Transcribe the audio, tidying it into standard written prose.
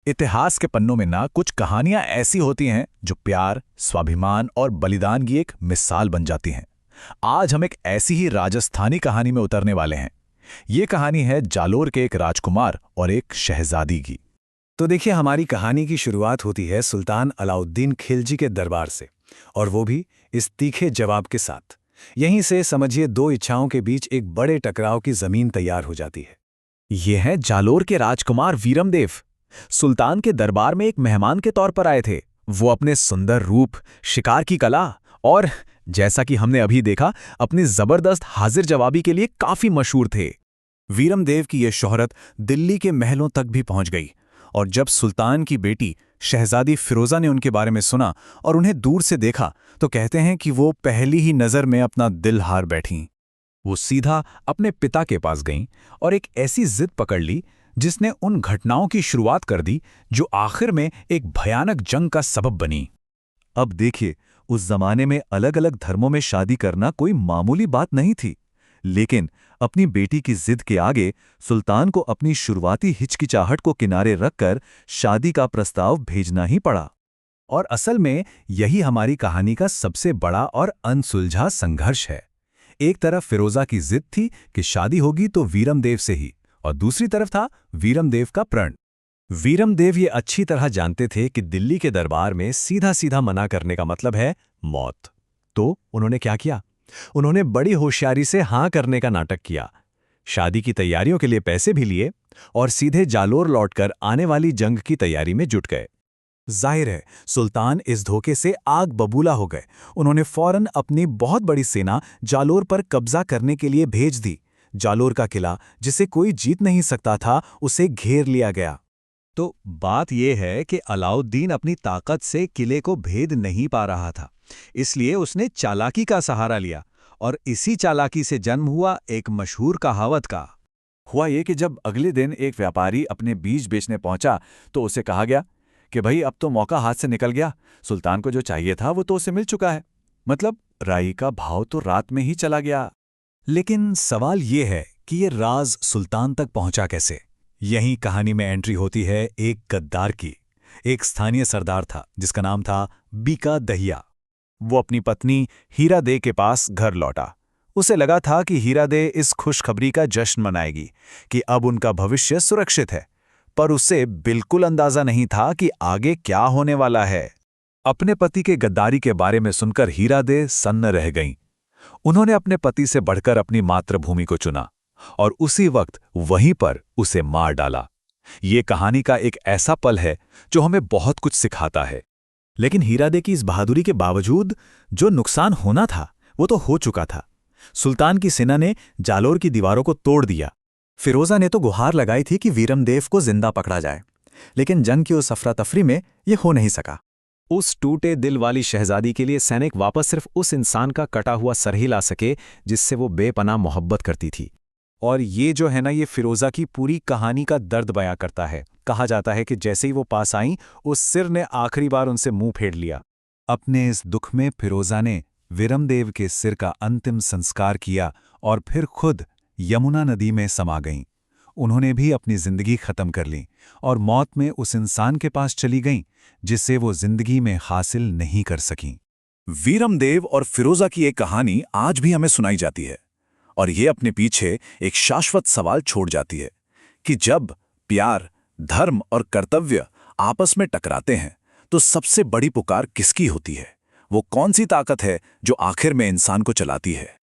इतिहास के पन्नों में ना कुछ कहानियां ऐसी होती हैं जो प्यार, स्वाभिमान और बलिदान की एक मिसाल बन जाती हैं। आज हम एक ऐसी ही राजस्थानी कहानी में उतरने वाले हैं। ये कहानी है जालोर के एक राजकुमार और एक शहजादी की। तो देखिए, हमारी कहानी की शुरुआत होती है सुल्तान अलाउद्दीन खिलजी के दरबार से, और वो भी इस तीखे जवाब के साथ। यहीं से समझिए दो इच्छाओं के बीच एक बड़े टकराव की जमीन तैयार हो जाती है। ये हैं जालोर के राजकुमार वीरमदेव। सुल्तान के दरबार में एक मेहमान के तौर पर आए थे। वो अपने सुंदर रूप, शिकार की कला और जैसा कि हमने अभी देखा, अपनी जबरदस्त हाजिर जवाबी के लिए काफी मशहूर थे। वीरमदेव की यह शोहरत दिल्ली के महलों तक भी पहुंच गई, और जब सुल्तान की बेटी शहजादी फिरोजा ने उनके बारे में सुना और उन्हें दूर से देखा, तो कहते हैं कि वो पहली ही नज़र में अपना दिल हार बैठीं। वो सीधा अपने पिता के पास गईं और एक ऐसी जिद पकड़ ली जिसने उन घटनाओं की शुरुआत कर दी जो आखिर में एक भयानक जंग का सबब बनी। अब देखिए, उस जमाने में अलग अलग धर्मों में शादी करना कोई मामूली बात नहीं थी, लेकिन अपनी बेटी की जिद के आगे सुल्तान को अपनी शुरुआती हिचकिचाहट को किनारे रखकर शादी का प्रस्ताव भेजना ही पड़ा। और असल में यही हमारी कहानी का सबसे बड़ा और अनसुलझा संघर्ष है। एक तरफ फिरोजा की जिद थी कि शादी होगी तो वीरमदेव से ही, और दूसरी तरफ था वीरमदेव का प्रण। वीरमदेव ये अच्छी तरह जानते थे कि दिल्ली के दरबार में सीधा सीधा मना करने का मतलब है मौत। तो उन्होंने क्या किया? उन्होंने बड़ी होशियारी से हां करने का नाटक किया, शादी की तैयारियों के लिए पैसे भी लिए और सीधे जालोर लौटकर आने वाली जंग की तैयारी में जुट गए। जाहिर है, सुल्तान इस धोखे से आग बबूला हो गए। उन्होंने फौरन अपनी बहुत बड़ी सेना जालोर पर कब्जा करने के लिए भेज दी। जालोर का किला, जिसे कोई जीत नहीं सकता था, उसे घेर लिया गया। तो बात यह है कि अलाउद्दीन अपनी ताकत से किले को भेद नहीं पा रहा था, इसलिए उसने चालाकी का सहारा लिया, और इसी चालाकी से जन्म हुआ एक मशहूर कहावत का। हुआ ये कि जब अगले दिन एक व्यापारी अपने बीज बेचने पहुंचा, तो उसे कहा गया कि भाई, अब तो मौका हाथ से निकल गया, सुल्तान को जो चाहिए था वो तो उसे मिल चुका है। मतलब राई का भाव तो रात में ही चला गया। लेकिन सवाल ये है कि ये राज सुल्तान तक पहुंचा कैसे? यहीं कहानी में एंट्री होती है एक गद्दार की। एक स्थानीय सरदार था जिसका नाम था बीका दहिया। वो अपनी पत्नी हीरा दे के पास घर लौटा। उसे लगा था कि हीरा दे इस खुशखबरी का जश्न मनाएगी कि अब उनका भविष्य सुरक्षित है, पर उसे बिल्कुल अंदाजा नहीं था कि आगे क्या होने वाला है। अपने पति के गद्दारी के बारे में सुनकर हीरा दे सन्न रह गईं। उन्होंने अपने पति से बढ़कर अपनी मातृभूमि को चुना और उसी वक्त वहीं पर उसे मार डाला। ये कहानी का एक ऐसा पल है जो हमें बहुत कुछ सिखाता है। लेकिन हीरा दे की इस बहादुरी के बावजूद जो नुकसान होना था वो तो हो चुका था। सुल्तान की सेना ने जालोर की दीवारों को तोड़ दिया। फिरोजा ने तो गुहार लगाई थी कि वीरमदेव को जिंदा पकड़ा जाए, लेकिन जंग की उस अफरा-तफरी में ये हो नहीं सका। उस टूटे दिल वाली शहजादी के लिए सैनिक वापस सिर्फ उस इंसान का कटा हुआ सर ही ला सके जिससे वो बेपनाह मोहब्बत करती थी। और ये जो है ना, ये फिरोजा की पूरी कहानी का दर्द बयां करता है। कहा जाता है कि जैसे ही वो पास आईं, उस सिर ने आखिरी बार उनसे मुंह फेर लिया। अपने इस दुख में फिरोजा ने वीरमदेव के सिर का अंतिम संस्कार किया और फिर खुद यमुना नदी में समा गईं। उन्होंने भी अपनी जिंदगी खत्म कर ली और मौत में उस इंसान के पास चली गईं जिसे वो जिंदगी में हासिल नहीं कर सकीं। वीरमदेव और फिरोजा की एक कहानी आज भी हमें सुनाई जाती है, और ये अपने पीछे एक शाश्वत सवाल छोड़ जाती है कि जब प्यार, धर्म और कर्तव्य आपस में टकराते हैं तो सबसे बड़ी पुकार किसकी होती है? वो कौन सी ताकत है जो आखिर में इंसान को चलाती है?